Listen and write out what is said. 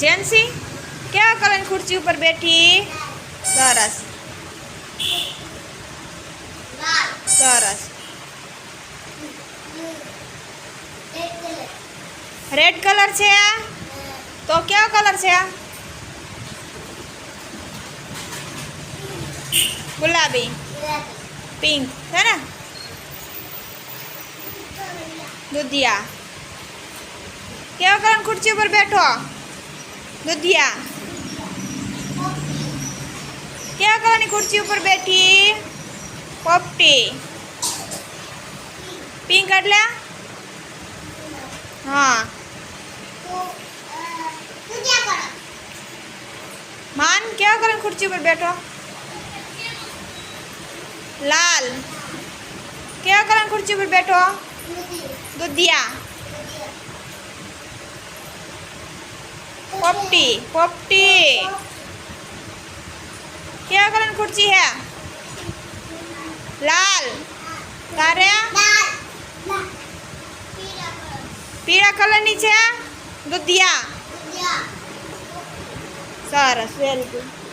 Gen Z કેવા કલરની ખુરશી ઉપર બેઠી? સરસ સરસ. રેડ કલર છે. તો કેવો કલર છે? ગુલાબી, પિંક છે ને? દુધિયા કેવા કલરની ખુરશી ઉપર બેઠો? દુધિયા કેવા કલરની ખુરશી ઉપર બેઠી? પોપટી. પિંક એટલે હા. માન કેવા કલરની ખુરશી ઉપર બેઠો? લાલ કેવા કલરની ખુરશી ઉપર બેઠો? દુધિયા. પોપટી પોપટી કેવા કલરની ખુરશી હે? લાલ. તારે પીળા કલરની છે? દુધિયા. સરસ, વેરી ગુડ.